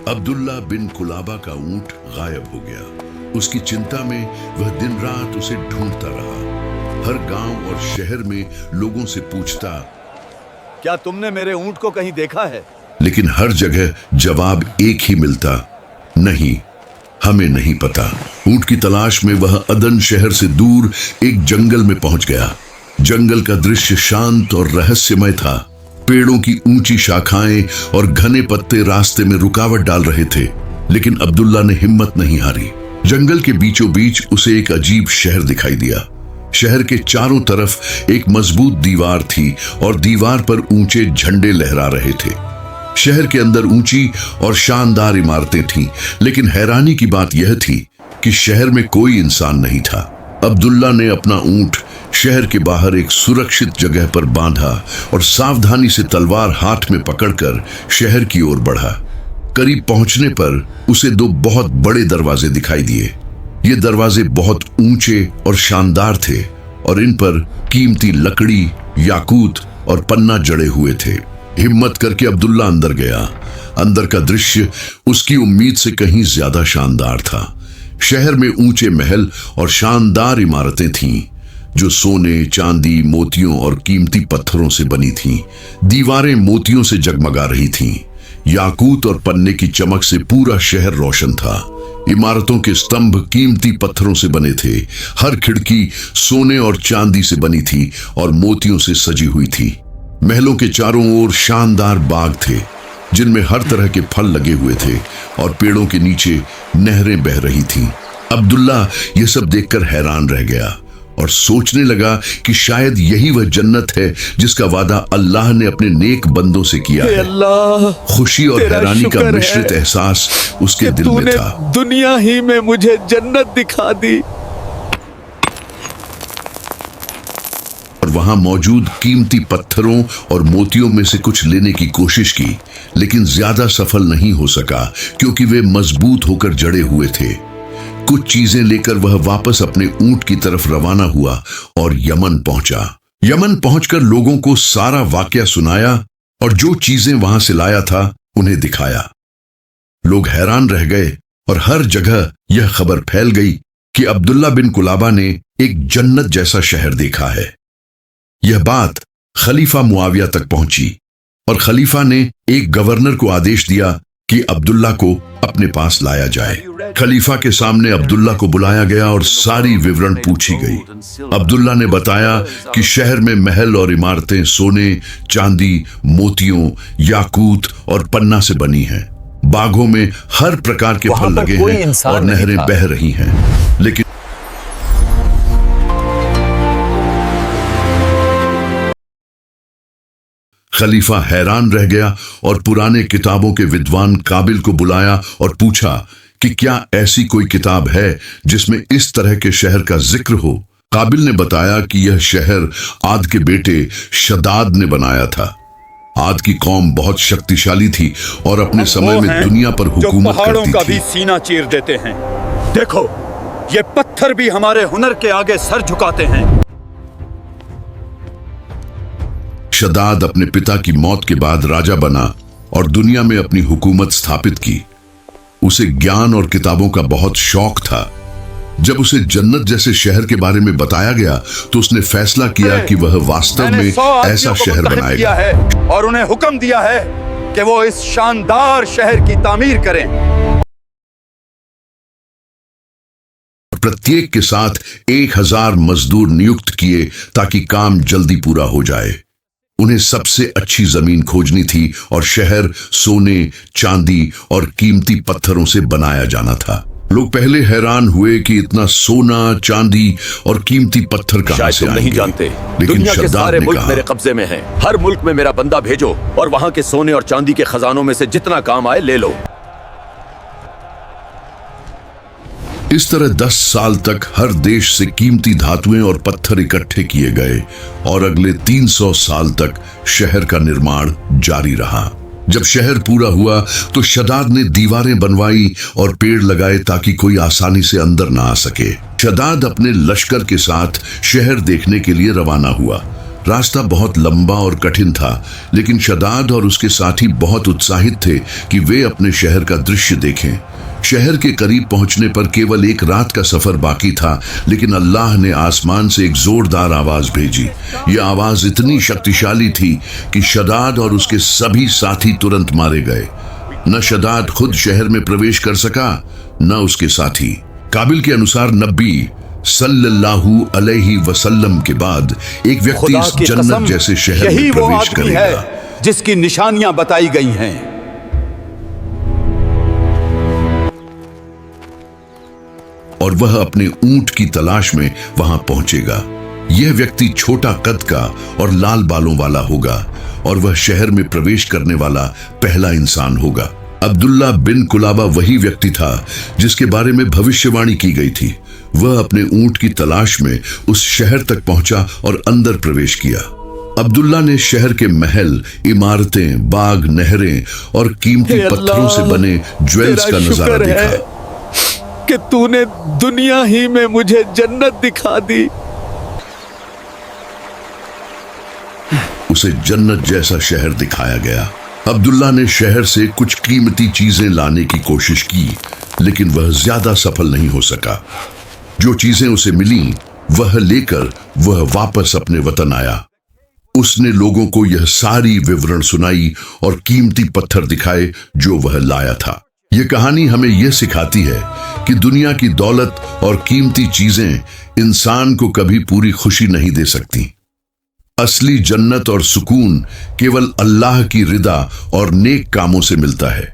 अब्दुल्ला बिन कुलाबा का ऊंट गायब हो गया। उसकी चिंता में वह दिन रात उसे ढूंढता रहा। हर गांव और शहर में लोगों से पूछता, क्या तुमने मेरे ऊंट को कहीं देखा है? लेकिन हर जगह जवाब एक ही मिलता, नहीं, हमें नहीं पता। ऊंट की तलाश में वह अदन शहर से दूर एक जंगल में पहुंच गया। जंगल का दृश्य शांत और रहस्यमय था। पेड़ों की ऊंची शाखाएं और घने पत्ते रास्ते में रुकावट डाल रहे थे, लेकिन अब्दुल्ला ने हिम्मत नहीं हारी। जंगल के बीचों बीच उसे एक अजीब शहर दिखाई दिया। शहर के चारों तरफ एक मजबूत दीवार थी और दीवार पर ऊंचे झंडे लहरा रहे थे। शहर के अंदर ऊंची और शानदार इमारतें थीं, लेकिन हैरानी की बात यह थी कि शहर में कोई इंसान नहीं था। अब्दुल्ला ने अपना ऊंट शहर के बाहर एक सुरक्षित जगह पर बांधा और सावधानी से तलवार हाथ में पकड़कर शहर की ओर बढ़ा। करीब पहुंचने पर उसे दो बहुत बड़े दरवाजे दिखाई दिए। ये दरवाजे बहुत ऊंचे और शानदार थे और इन पर कीमती लकड़ी, याकूत और पन्ना जड़े हुए थे। हिम्मत करके अब्दुल्ला अंदर गया। अंदर का दृश्य उसकी उम्मीद से कहीं ज्यादा शानदार था। शहर में ऊंचे महल और शानदार इमारतें थीं, जो सोने, चांदी, मोतियों और कीमती पत्थरों से बनी थीं। दीवारें मोतियों से जगमगा रही थीं। याकूत और पन्ने की चमक से पूरा शहर रोशन था। इमारतों के स्तंभ कीमती पत्थरों से बने थे। हर खिड़की सोने और चांदी से बनी थी और मोतियों से सजी हुई थी। महलों के चारों ओर शानदार बाग थे, जिनमें हर तरह के फल लगे हुए थे और पेड़ों के नीचे नहरें बह रही थीं। अब्दुल्ला यह सब देखकर हैरान रह गया और सोचने लगा कि शायद यही वह जन्नत है जिसका वादा अल्लाह ने अपने नेक बंदों से किया है। अल्लाह, खुशी और हैरानी का मिश्रित एहसास उसके दिल में था। दुनिया ही में मुझे जन्नत दिखा दी और वहां मौजूद कीमती पत्थरों और मोतियों में से कुछ लेने की कोशिश की, लेकिन ज्यादा सफल नहीं हो सका क्योंकि वे मजबूत होकर जड़े हुए थे। कुछ चीजें लेकर वह वापस अपने ऊंट की तरफ रवाना हुआ और यमन पहुंचा। यमन पहुंचकर लोगों को सारा वाकया सुनाया और जो चीजें वहां से लाया था उन्हें दिखाया। लोग हैरान रह गए और हर जगह यह खबर फैल गई कि अब्दुल्ला बिन कुलाबा ने एक जन्नत जैसा शहर देखा है। यह बात खलीफा मुआविया तक पहुंची और खलीफा ने एक गवर्नर को आदेश दिया कि अब्दुल्ला को अपने पास लाया जाए। खलीफा के सामने अब्दुल्ला को बुलाया गया और सारी विवरण पूछी गई। अब्दुल्ला ने बताया कि शहर में महल और इमारतें सोने, चांदी, मोतियों, याकूत और पन्ना से बनी हैं। बागों में हर प्रकार के फल लगे हैं और नहरें बह रही हैं, लेकिन खलीफा हैरान रह गया और पुराने किताबों के विद्वान काबिल को बुलाया और पूछा कि क्या ऐसी कोई किताब है जिसमें इस तरह के शहर का जिक्र हो। काबिल ने बताया कि यह शहर आद के बेटे शदाद ने बनाया था। आद की कौम बहुत शक्तिशाली थी और अपने समय में दुनिया पर हुकूमत पहाड़ों करती का थी। भी सीना चीर देते हैं। देखो, ये पत्थर भी हमारे हुनर के आगे सर झुकाते हैं। शदाद अपने पिता की मौत के बाद राजा बना और दुनिया में अपनी हुकूमत स्थापित की। उसे ज्ञान और किताबों का बहुत शौक था। जब उसे जन्नत जैसे शहर के बारे में बताया गया तो उसने फैसला किया कि वह वास्तव में ऐसा शहर बनाएगा है और उन्हें हुक्म दिया है कि वो इस शानदार शहर की तामीर करें। प्रत्येक के साथ 1000 मजदूर नियुक्त किए ताकि काम जल्दी पूरा हो जाए। उन्हें सबसे अच्छी जमीन खोजनी थी और शहर सोने, चांदी और कीमती पत्थरों से बनाया जाना था। लोग पहले हैरान हुए कि इतना सोना, चांदी और कीमती पत्थर कहां से आएंगे। नहीं जानते, लेकिन दुनिया के शदाद सारे ने मुल्क कहा, मेरे कब्जे में हैं। हर मुल्क में मेरा बंदा भेजो और वहां के सोने और चांदी के खजानों में से जितना काम आए ले लो। इस तरह 10 साल तक हर देश से कीमती धातुएं और पत्थर इकट्ठे किए गए और अगले 300 साल तक शहर का निर्माण जारी रहा। जब शहर पूरा हुआ तो शदाद ने दीवारें बनवाई और पेड़ लगाए ताकि कोई आसानी से अंदर ना आ सके। शदाद अपने लश्कर के साथ शहर देखने के लिए रवाना हुआ। रास्ता बहुत लंबा और कठिन था, लेकिन शदाद और उसके साथी बहुत उत्साहित थे कि वे अपने शहर का दृश्य देखें। शहर के करीब पहुंचने पर केवल एक रात का सफर बाकी था, लेकिन अल्लाह ने आसमान से एक जोरदार आवाज भेजी। यह आवाज इतनी शक्तिशाली थी कि शदाद और उसके सभी साथी तुरंत मारे गए। न शदाद खुद शहर में प्रवेश कर सका, न उसके साथी। काबिल के अनुसार नबी सल्लल्लाहु अलैहि वसल्लम के बाद एक व्यक्ति खुदा इस की कसम, जन्नत जैसे शहर यही में वो प्रवेश आदमी करेगा है जिसकी निशानियां बताई गई हैं। और वह अपने ऊंट की तलाश में वहां पहुंचेगा। यह व्यक्ति छोटा कद का और लाल बालों वाला होगा और वह शहर में प्रवेश करने वाला पहला इंसान होगा। अब्दुल्ला बिन कुलाबा वही व्यक्ति था जिसके बारे में भविष्यवाणी की गई थी। वह अपने ऊंट की तलाश में उस शहर तक पहुंचा और अंदर प्रवेश किया। अब्दुल्ला ने शहर के महल, इमारतें, बाग, नहरें और कीमती पत्थरों से बने ज्वेल्स का नजारा देखा कि तूने दुनिया ही में मुझे जन्नत दिखा दी। उसे जन्नत जैसा शहर दिखाया गया। अब्दुल्ला ने शहर से कुछ कीमती चीजें लाने की कोशिश की, लेकिन वह ज्यादा सफल नहीं हो सका। जो चीजें उसे मिली वह लेकर वह वापस अपने वतन आया। उसने लोगों को यह सारी विवरण सुनाई और कीमती पत्थर दिखाए जो वह लाया था। यह कहानी हमें यह सिखाती है कि दुनिया की दौलत और कीमती चीजें इंसान को कभी पूरी खुशी नहीं दे सकती। असली जन्नत और सुकून केवल अल्लाह की रिदा और नेक कामों से मिलता है।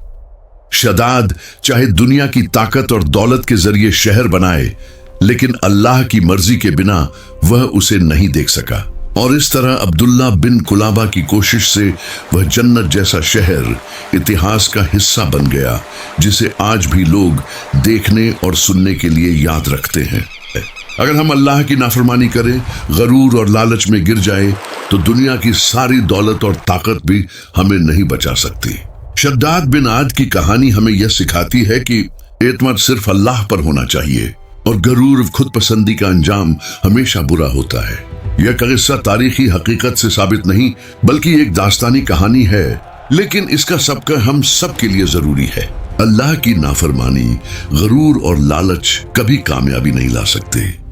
शदाद चाहे दुनिया की ताकत और दौलत के जरिए शहर बनाए, लेकिन अल्लाह की मर्जी के बिना वह उसे नहीं देख सका। और इस तरह अब्दुल्ला बिन कुलाबा की कोशिश से वह जन्नत जैसा शहर इतिहास का हिस्सा बन गया, जिसे आज भी लोग देखने और सुनने के लिए याद रखते हैं। अगर हम अल्लाह की नाफरमानी करें, गरूर और लालच में गिर जाए, तो दुनिया की सारी दौलत और ताकत भी हमें नहीं बचा सकती। शद्दाद बिन आद की कहानी हमें यह सिखाती है कि एतमाद सिर्फ अल्लाह पर होना चाहिए और गरूर खुद पसंदी का अंजाम हमेशा बुरा होता है। यह किस्सा तारीखी हकीकत से साबित नहीं, बल्कि एक दास्तानी कहानी है, लेकिन इसका सबका हम सब के लिए जरूरी है। अल्लाह की नाफरमानी, गरूर और लालच कभी कामयाबी नहीं ला सकते।